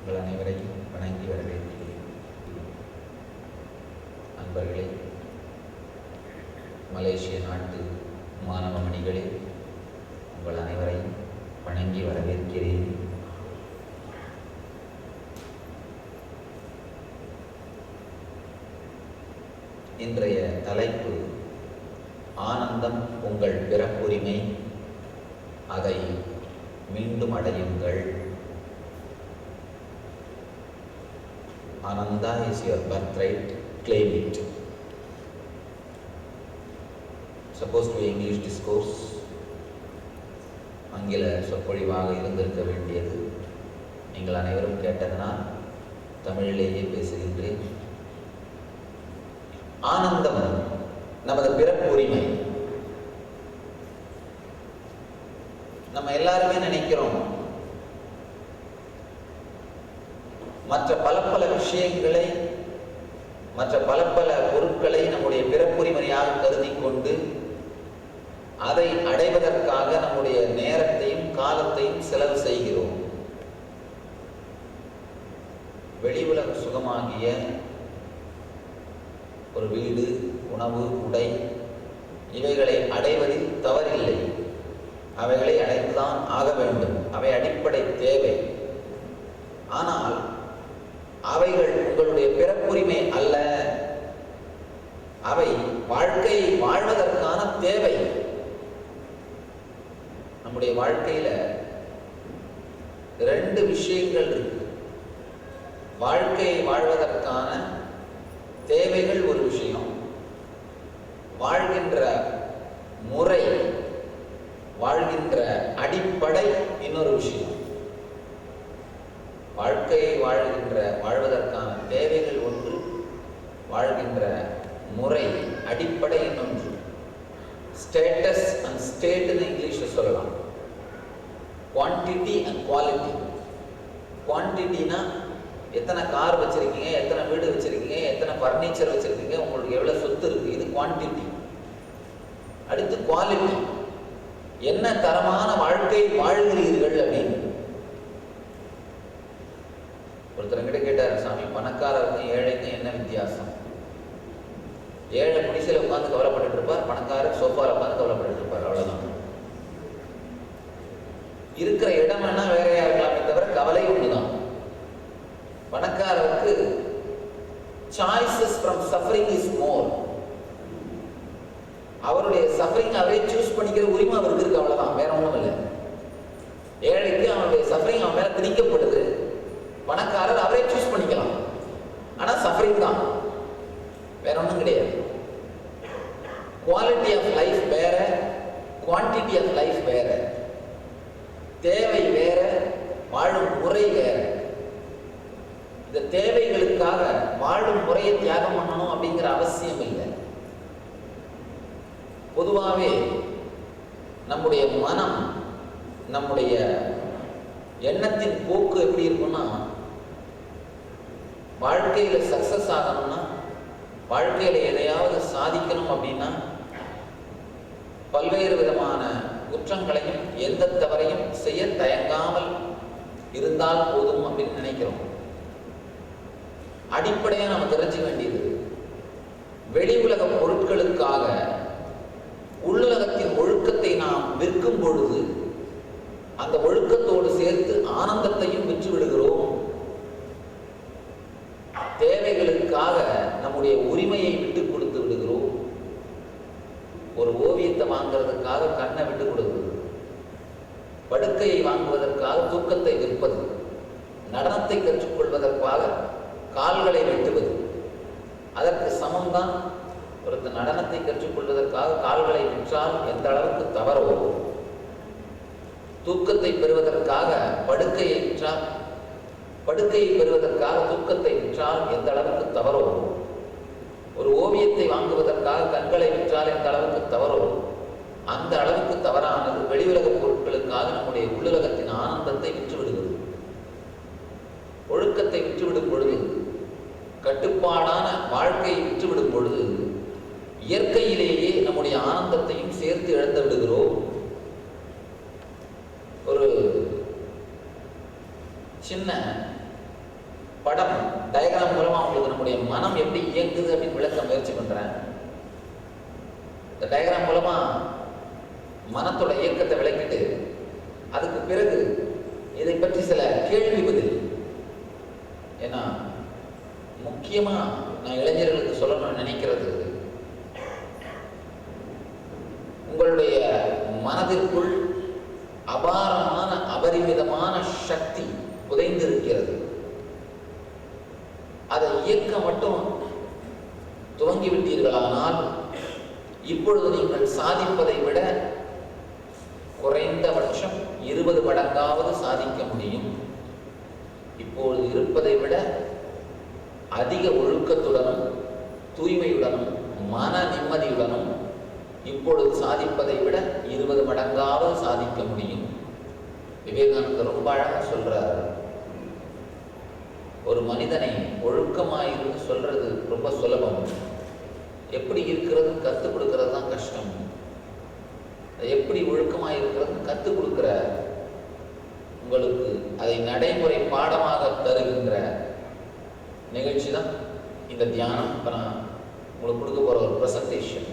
உங்கள் அனைவரையும் வணங்கி வரவேற்கிறேன். அன்பர்களே, மலேசிய நாட்டு மாணவ மணிகளே, உங்கள் அனைவரையும் வணங்கி வரவேற்கிறேன். இன்றைய தலைப்பு ஆனந்தம் உங்கள் பிறப்புரிமை, அதை மீண்டும் அடையுங்கள். Ananda is your birthright, claim it. Supposed to be English discourse, ஆங்கில சொற்பொழிவாக இருந்திருக்க வேண்டியது. நீங்கள் அனைவரும் கேட்டதனால் தமிழிலேயே பேசுகின்றேன். ஆனந்தம் நமது பிறப்பு உரிமை. நம்ம எல்லாருமே நினைக்கிறோம், மற்ற பல விஷயங்களை, மற்ற பல பொருட்களை நம்முடைய பிறப்புரிமையாக கருதி கொண்டு அதை அடைவதற்காக நம்முடைய நேரத்தையும் காலத்தையும் செலவு செய்கிறோம். வெளி உலக சுகமாகிய ஒரு வீடு, உணவு, உடை இவைகளை அடைவதில் தவறில்லை. அவைகளை அடைந்துதான் ஆக வேண்டும். அவை அடிப்படை தேவை. ஆனால் அவைகள் உங்களுடைய பிறப்புரிமை அல்ல. அவை வாழ்க்கையை வாழ்வதற்கான தேவை. நம்முடைய வாழ்க்கையில ரெண்டு விஷயங்கள் இருக்கு. வாழ்க்கையை வாழ்வதற்கான தேவைகள் ஒரு விஷயம், வாழ்கின்ற முறை, வாழ்கின்ற அடிப்படை இன்னொரு விஷயம். வாழ்க்கையை வாழ்வதற்கான தேவைகள் ஒன்று, வாழ்கின்ற முறை, அடிப்படை இன்னொன்று. ஸ்டேட்டஸ் அண்ட் ஸ்டேட் இங்கிலீஷில் சொல்லலாம். Quantity and quality. குவான்டிட்டினா எத்தனை கார் வச்சிருக்கீங்க, எத்தனை வீடு வச்சிருக்கீங்க, எத்தனை ஃபர்னிச்சர் வச்சிருக்கீங்க, உங்களுக்கு எவ்வளவு சொத்து இருக்கு, இது குவான்டிட்டி. அடுத்து குவாலிட்டி, என்ன தரமான வாழ்க்கை வாழ்கிறீர்கள் அப்படின்னு. ஒருத்தர்கிட்ட கேட்டார், சாமி, பணக்காரருக்கும் ஏழைக்கும் என்ன வித்தியாசம்? ஏழை குடிசையில் உட்காந்து கவலைப்பட்டு இருப்பார், பணக்காரர் சோஃபாவில் உட்காந்து கவலைப்பட்டு இருப்பார். அவ்வளவுதான். இருக்கிற இடம் வேணா வேறையா இருக்கலாமே தவிர கவலை ஒண்ணுதான். பணக்காரருக்கு choices from suffering is more. அவருடைய சஃபரிங் அவரே சூஸ் பண்ணிக்கிற உரிமை அவருக்கு இருக்கு. அவ்வளவுதான், வேற ஒண்ணும் இல்லை. ஏழைக்கு அவனுடைய சஃபரிங் அவன் மேல திணிக்கப்படுது. பணக்காரர் அவரே சூஸ் பண்ணிக்கலாம். ஆனா சஃபரிங் தான், வேற ஒன்றும் கிடையாது. குவாலிட்டி ஆஃப் லைஃப் வேற, குவான்டிட்டி ஆஃப் லைஃப் வேற. தேவை வேற, வாழும் முறை வேற. இந்த தேவைகளுக்காக வாழும் முறையை தியாகம் பண்ணணும் அப்படிங்கிற அவசியம் இல்லை. பொதுவாகவே நம்முடைய மனம், நம்முடைய எண்ணத்தின் போக்கு எப்படி இருக்குன்னா, வாழ்க்கையில சக்சஸ் ஆகணும்னா, வாழ்க்கையில எதையாவது சாதிக்கணும் அப்படின்னா பல்வேறு விதமான குற்றங்களையும் எந்த தவறையும் செய்ய தயங்காமல் இருந்தால் போதும் அப்படின்னு நினைக்கிறோம். அடிப்படையா நம்ம தெரிஞ்சுக்க வேண்டியது, வெளி உலக பொருட்களுக்காக உள்ளுலகத்தின் ஒழுக்கத்தை நாம் விற்கும் பொழுது அந்த ஒழுக்கத்தோடு சேர்த்து ஆனந்தத்தையும் விற்று விடுகிறோம். தேவைகளுக்காக நம்முடைய உரிமையை விட்டு கொடுத்து விடுகிறோம். ஒரு ஓவியத்தை வாங்குறதுக்காக கண்ணை விட்டு கொடுக்குது, படுக்கையை வாங்குவதற்காக தூக்கத்தை விற்பது, நடனத்தை கற்றுக்கொள்வதற்காக கால்களை வெட்டுவது. அதற்கு சமம்தான் ஒருத்தர் நடனத்தை கற்றுக்கொள்வதற்காக கால்களை விற்றால் எந்த அளவுக்கு தவறோ, தூக்கத்தை பெறுவதற்காக படுக்கையை விற்றால், படுக்கையை பெறுவதற்காக தூக்கத்தை விற்றால் எந்த அளவுக்கு தவறோ, ஒரு ஓவியத்தை வாங்குவதற்காக கண்களை விற்றால் எந்த அளவுக்கு தவறோ, அந்த அளவுக்கு தவறானது வெளியுலக பொருட்களுக்காக நம்முடைய உள்ளுலகத்தின் ஆனந்தத்தை விற்றுவிடுகிறது. ஒழுக்கத்தை விற்றுவிடும் பொழுது, கட்டுப்பாடான வாழ்க்கையை விற்றுவிடும் பொழுது இயற்கையிலேயே நம்முடைய ஆனந்தத்தையும் சேர்த்து இழந்து விடுகிறோம். ஒரு சின்ன படம் டயக்ராம் மூலமா உங்களுக்கு நம்முடைய மனம் எப்படி இயங்குது அப்படின்னு விளக்க முயற்சி பண்றேன். இந்த டயக்ராம் மூலமா மனத்தோட இயக்கத்தை விளக்கிட்டு அதுக்கு பிறகு இதை பற்றி சில கேள்வி பதில். ஏன்னா முக்கியமா நான் இளைஞர்களுக்கு சொல்லணும்னு நினைக்கிறது, உங்களுடைய மனதிற்குள் அபாரமான அபரிமிதமான சக்தி புதைந்து இருக்கிறது. அதை இயக்க மட்டும் துவங்கிவிட்டீர்களானால் இப்பொழுது நீங்கள் சாதிப்பதை விட குறைந்தபட்சம் 20 மடங்காவது சாதிக்க முடியும். இப்பொழுது இருப்பதை விட அதிக ஒழுக்கத்துடனும் தூய்மையுடனும் மன நிம்மதியுடனும் இப்பொழுது சாதிப்பதை விட 20 மடங்காவது சாதிக்க முடியும். விவேகானந்தர் ரொம்ப அழகாக சொல்றாரு, ஒரு மனிதனை ஒழுக்கமாயிருந்து சொல்றது ரொம்ப சுலபம், எப்படி இருக்கிறது கற்றுக் கொடுக்கறது தான் கஷ்டம். எப்படி ஒழுக்கமாயிருக்கிறது கற்றுக் கொடுக்கிற உங்களுக்கு அதை நடைமுறை பாடமாக தருகின்ற நிகழ்ச்சி தான் இந்த தியானம். இப்போ நான் உங்களுக்கு கொடுக்க போற ஒரு ப்ரெசன்டேஷன்.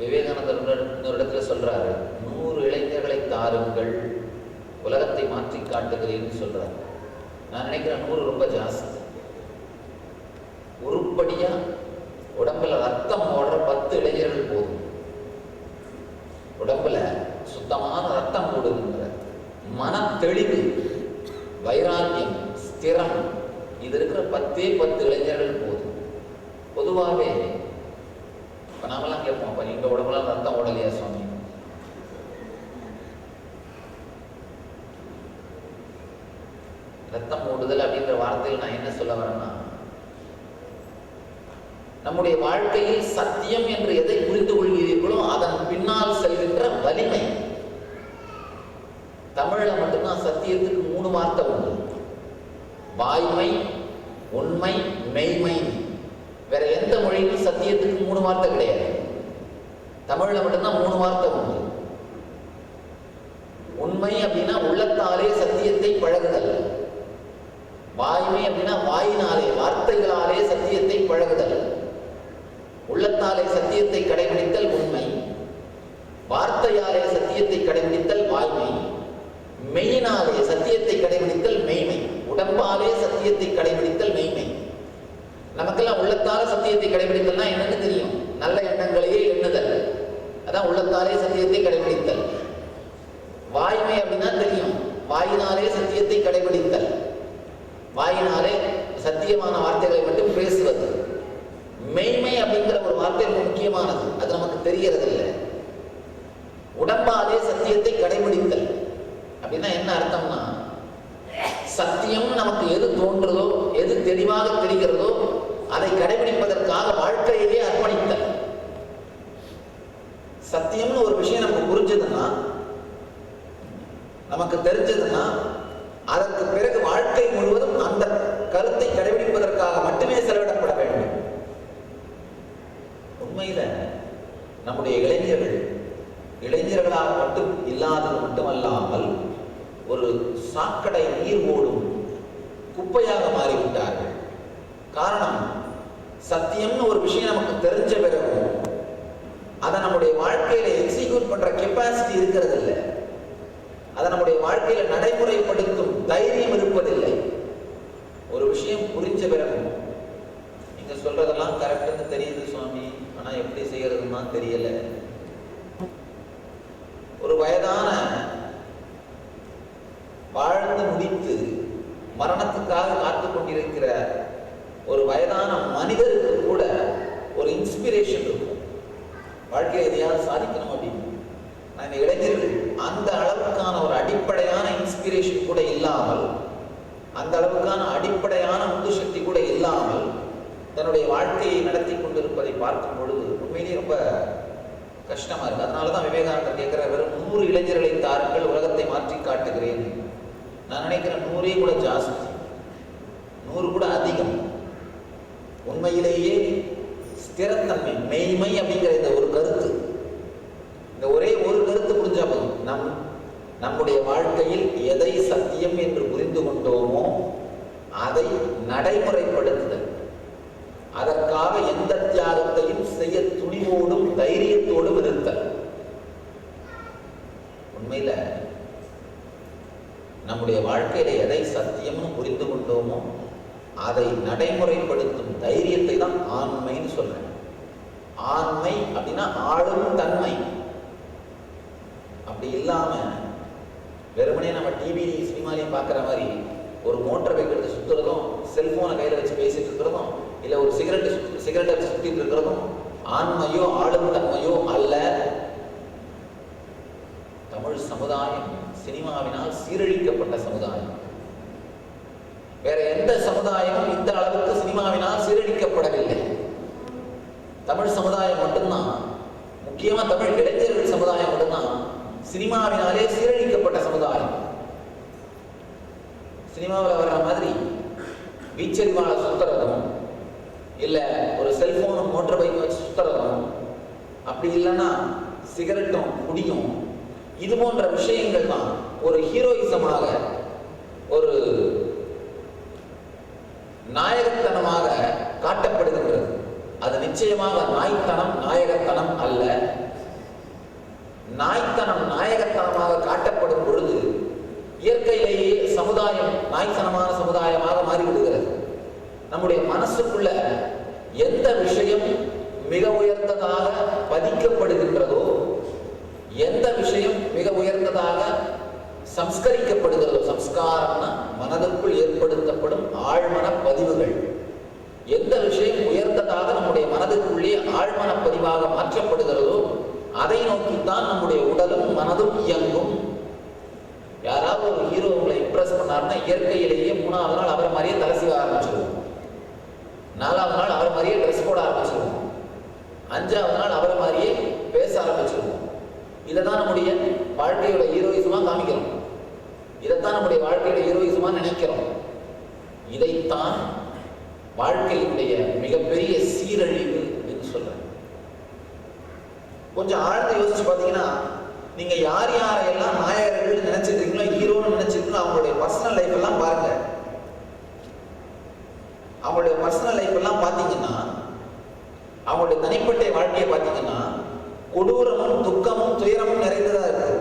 விவேகானந்தர் இன்னொரு இடத்துல சொல்றாரு, 100 இளைஞர்களை தாருங்கள், உலகத்தை மாற்றி காட்டுகிறேன்னு சொல்றாரு. நான் நினைக்கிறேன் 100 ரொம்ப ஜாஸ்தி. உருப்படியா உடம்புல ரத்தம் ஓடுற 10 இளைஞர்கள் போதும். உடம்புல சுத்தமான ரத்தம் ஓடுகின்ற மன தெளிவு, வைராக்கியம், ஸ்திரம், இது இருக்கிற 10 இளைஞர்கள் போதும். பொதுவாகவே இப்போ நாமெல்லாம் கேட்போம், அப்போ எங்கள் உடம்புலாம் ரத்தம் ஓடலையா சுவாமி? ரத்தம் ஓடுதல் அப்படின்ற வார்த்தையில் நான் என்ன சொல்ல வரேன்னா, நம்முடைய வாழ்க்கையில் சத்தியம் என்று எதை புரிந்து கொள்கிறீர்களோ அதன் பின்னால் செல்கின்ற வலிமை. தமிழ்ல மட்டும்தான் சத்தியத்துக்கு 3 வார்த்தை உண்டு, வாய்மை, உண்மை, மெய்மை. வேற எந்த மொழியிலும் சத்தியத்துக்கு 3 வார்த்தை கிடையாது. தமிழ்ல மட்டும்தான் 3 வார்த்தை உண்டு. உண்மை அப்படின்னா உள்ளத்தாலே சத்தியத்தை பழகுதல், வாய்மை அப்படின்னா வாயினாலே வார்த்தைகளாலே சத்தியத்தை பழகுதல், உள்ளத்தாலே சத்தியத்தை கடைபிடித்தல் உண்மை, வார்த்தையாலே சத்தியத்தை கடைபிடித்தல் வாய்மை, மெய்யினாலே சத்தியத்தை கடைபிடித்தல் மெய்மை, உடம்பாலே சத்தியத்தை கடைபிடித்தல் மெய்மை. நமக்கெல்லாம் உள்ளத்தால சத்தியத்தை கடைபிடித்தல்னா என்னன்னு தெரியும், நல்ல எண்ணங்களையே எண்ணுதல், அதான் உள்ளத்தாலே சத்தியத்தை கடைபிடித்தல். வாய்மை அப்படின்னா தெரியும், வாயினாலே சத்தியத்தை கடைபிடித்தல், வாயினாலே சத்தியமான வார்த்தைகளை மட்டும் பேசுவது. மெய்மை அப்படிங்கிற ஒரு வார்த்தை முக்கியமானது, அது நமக்கு தெரியறது இல்லை. உடம்பாலே சத்தியத்தை கடைபிடித்தல் அப்படின்னா என்ன அர்த்தம்னா, சத்தியம் நமக்கு எது தோன்றதோ, எது தெளிவாக தெரிகிறதோ அதை கடைபிடிப்பதற்காக வாழ்க்கையிலே அர்ப்பணித்தல். சத்தியம்னு ஒரு விஷயம் நமக்கு புரிஞ்சதுன்னா, நமக்கு தெரிஞ்சதுன்னா, அதற்கு பிறகு வாழ்க்கை முழுவதும் அந்த கருத்தை கடைபிடிப்பதற்காக மட்டுமே செலவிடப்பட வேண்டும். உண்மையில நம்முடைய இளைஞர்களாக மட்டும் இல்லாதது மட்டுமல்லாமல் ஒரு சாக்கடை நீர் ஓடும் குப்பையாக மாறிவிட்டார்கள். காரணம், சத்தியம்னு ஒரு விஷயம் நமக்கு தெரிஞ்ச பிறகும் அதை நம்முடைய வாழ்க்கையில எக்ஸிக்யூட் பண்ற கெப்பாசிட்டி இருக்கிறது இல்லை, அதை நம்முடைய வாழ்க்கையில நடைமுறைப்படுத்தும் தைரியம் இருப்பதில்லை. ஒரு விஷயம் புரிஞ்ச பிறகும் நீங்க சொல்றதெல்லாம் கரெக்டுன்னு தெரியுது சுவாமி, ஆனா எப்படி செய்யறதுன்னா தெரியல. ஒரு வயதான வாழ்ந்து முடித்து மரணத்துக்காக காத்து கொண்டிருக்கிற ஒரு வயதான மனிதருக்கு கூட ஒரு இன்ஸ்பிரேஷன் இருக்கும், வாழ்க்கையை எதையாவது சாதிக்கணும் அப்படின்னு. நான் இந்த இளைஞர்கள் அந்த அளவுக்கான ஒரு அடிப்படையான இன்ஸ்பிரேஷன் கூட இல்லாமல், அந்த அளவுக்கான அடிப்படையான உந்து சக்தி கூட இல்லாமல் தன்னுடைய வாழ்க்கையை நடத்தி கொண்டிருப்பதை பார்க்கும் பொழுது உண்மையிலேயே ரொம்ப கஷ்டமா இருக்கு. அதனால தான் விவேகானந்தர் கேட்கிற, வெறும் 100 இளைஞர்களை தாருங்கள், உலகத்தை மாற்றி காட்டுகிறேன். நான் நினைக்கிறேன் 100 கூட ஜாஸ்தி, 100 கூட அதிகம். உண்மையிலேயே ஸ்திரத்தன்மை, மெய்மை அப்படிங்கிற இந்த ஒரு கருத்து, இந்த ஒரே ஒரு கருத்து புரிஞ்சா போதும். நம்முடைய வாழ்க்கையில் எதை சத்தியம் என்று புரிந்து கொண்டோமோ அதை நடைமுறைப்படுத்துதல், அதற்காக எந்த தியாகத்தையும் செய்ய துணிவோடும் தைரியத்தோடும் இருத்தல். உண்மையில நம்முடைய வாழ்க்கையில எதை சத்தியம்னு புரிந்து கொண்டோமோ அதை நடைமுறைப்படுத்தும் தைரியத்தை தான் ஆண்மைன்னு சொல்றேன். ஆண்மை அப்படின்னா ஆளும் தன்மை. அப்படி இல்லாம வெறுமனே நம்ம டிவி சினிமாலையும் பார்க்குற மாதிரி ஒரு மோட்டர் பைக் எடுத்து சுற்றுறதும், செல்போனை கையில் வச்சு பேசிட்டு இருக்கிறதும், இல்லை ஒரு சிகரெட்டை வச்சு சுற்றிட்டு இருக்கிறதும் ஆண்மையோ ஆளும் தன்மையோ அல்ல. தமிழ் சமுதாயம் சினிமாவினால் சீரழிக்கப்பட்ட சமுதாயம். வேற எந்த சமுதாயமும் இந்த அளவுக்கு சினிமாவினால் சீரழிக்கப்படவில்லை. தமிழ் சமுதாயம் மட்டும்தான், முக்கியமா தமிழ் இளைஞர்கள் சமுதாயம் மட்டும்தான் சினிமாவினாலே சீரழிக்கப்பட்ட சமுதாயம். சினிமாவில் வர்ற மாதிரி வீச்சறிவாள சுத்துறதும், இல்லை ஒரு செல்போனும் மோட்டர் பைக் வச்சு சுத்துறதும், அப்படி இல்லைன்னா சிகரெட்டும் குடியும், இது போன்ற விஷயங்கள் தான் ஒரு ஹீரோயிசமாக, ஒரு நாயகத்தனமாக காட்டப்படுகின்றது. அது நிச்சயமாக நாய்த்தனம் நாயகத்தனம் அல்ல. நாய்த்தனம் நாயகத்தனமாக காட்டப்படும் பொழுது இயற்கையிலேயே சமுதாயம் நாய்த்தனமான சமுதாயமாக மாறிவிடுகிறது. நம்முடைய மனசுக்குள்ள எந்த விஷயம் மிக உயர்ந்ததாக பதிக்கப்படுகின்றதோ, எந்த விஷயம் மிக உயர்ந்ததாக சம்ஸ்கரிக்கப்படுகிறதோ, சம்ஸ்காரம்னா மனதுக்குள் ஏற்படுத்தப்படும் ஆழ்மன பதிவுகள், எந்த விஷயம் உயர்ந்ததாக நம்முடைய மனதுக்குள்ளே ஆழ்மன பதிவாக மாற்றப்படுகிறதோ அதை நோக்கித்தான் நம்முடைய உடலும் மனதும் இயங்கும். யாராவது ஒரு ஹீரோ உங்களை இம்ப்ரெஸ் பண்ணாருன்னா இயற்கையிலேயே 3வது நாள் அவரை மாதிரியே தலை சீவ ஆரம்பிச்சிருவோம், 4வது நாள் அவரை மாதிரியே ட்ரெஸ் போட ஆரம்பிச்சிருவோம், 5வது நாள் அவரை மாதிரியே பேச ஆரம்பிச்சிருவோம். இதைதான் நம்முடைய வாழ்க்கையோட ஹீரோயிசமா காமிக்கிறோம், இதைத்தான் நம்முடைய வாழ்க்கையோட ஹீரோயிசமா நினைக்கிறோம். இதைத்தான் வாழ்க்கையினுடைய மிகப்பெரிய சீரழிவு என்று சொல்றேன். கொஞ்சம் ஆழ்ந்து யோசிச்சு பார்த்தீங்கன்னா, நீங்க யார் யாரையெல்லாம் நாயகர்கள் நினைச்சிட்டு இருக்கீங்களோ, ஹீரோன்னு நினைச்சிருக்கீங்களோ, அவங்களுடைய பர்சனல் லைஃப் எல்லாம் பாருங்க. அவங்களுடைய பர்சனல் லைஃப் எல்லாம் பார்த்தீங்கன்னா, அவங்களுடைய தனிப்பட்ட வாழ்க்கையை பார்த்தீங்கன்னா கொடூரமும் துக்கமும் துயரமும் நிறைந்ததா இருக்கு.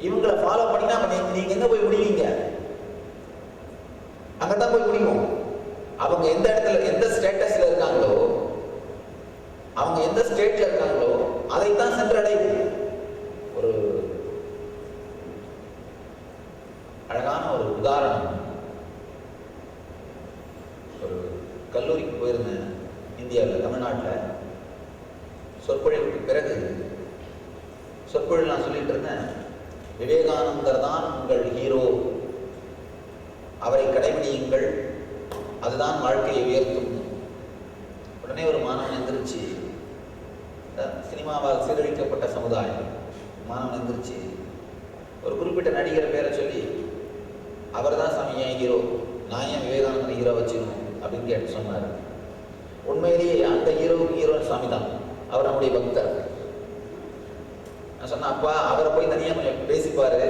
இவங்களை ஃபாலோ பண்ணினா நீங்க எங்க போய் முடிவீங்க? அங்கதான் போய் முடியும். அவங்க எந்த இடத்துல எந்த ஸ்டேட்டஸ்ல இருக்காங்களோ, அவங்க எந்த ஸ்டேட்ல இருக்காங்களோ அதைத்தான் சென்றடையும். ஒரு அழகான ஒரு உதாரணம், ஒரு கல்லூரிக்கு போயிருந்தேன் இந்தியாவில், தமிழ்நாட்டில். சொற்பொழிவுக்கு பிறகு சொற்பொழில் நான் சொல்லிட்டு இருந்தேன், விவேகானந்தர் தான் உங்கள் ஹீரோ, அவரை கடைபிடியுங்கள், அதுதான் வாழ்க்கையை உயர்த்தும். உடனே ஒரு மாணவன் எந்திரிச்சு, சினிமாவால் சீரழிக்கப்பட்ட சமுதாயம், மாணவன் எந்திரிச்சு ஒரு குறிப்பிட்ட நடிகர் பேரை சொல்லி, அவர் தான் சாமி என் ஹீரோ, நான் ஏன் விவேகானந்தர் ஹீரோ வச்சுக்கணும் அப்படின்னு கேட்டு சொன்னார். உண்மையிலேயே அந்த ஹீரோயின் சாமி தான், அவர் நம்முடைய பக்தர். நான் சொன்னேன், அப்பா அவரை போய் தனியாக கொஞ்சம் பேசிப்பாரு,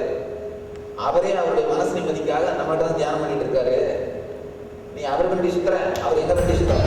அவரே அவருடைய மனசு நிம்மதிக்காக நம்மகிட்ட தான் தியானம் பண்ணிட்டு இருக்காரு, நீ அவர் வண்டி சுத்துற, அவர் எங்க வண்டி சுத்துற?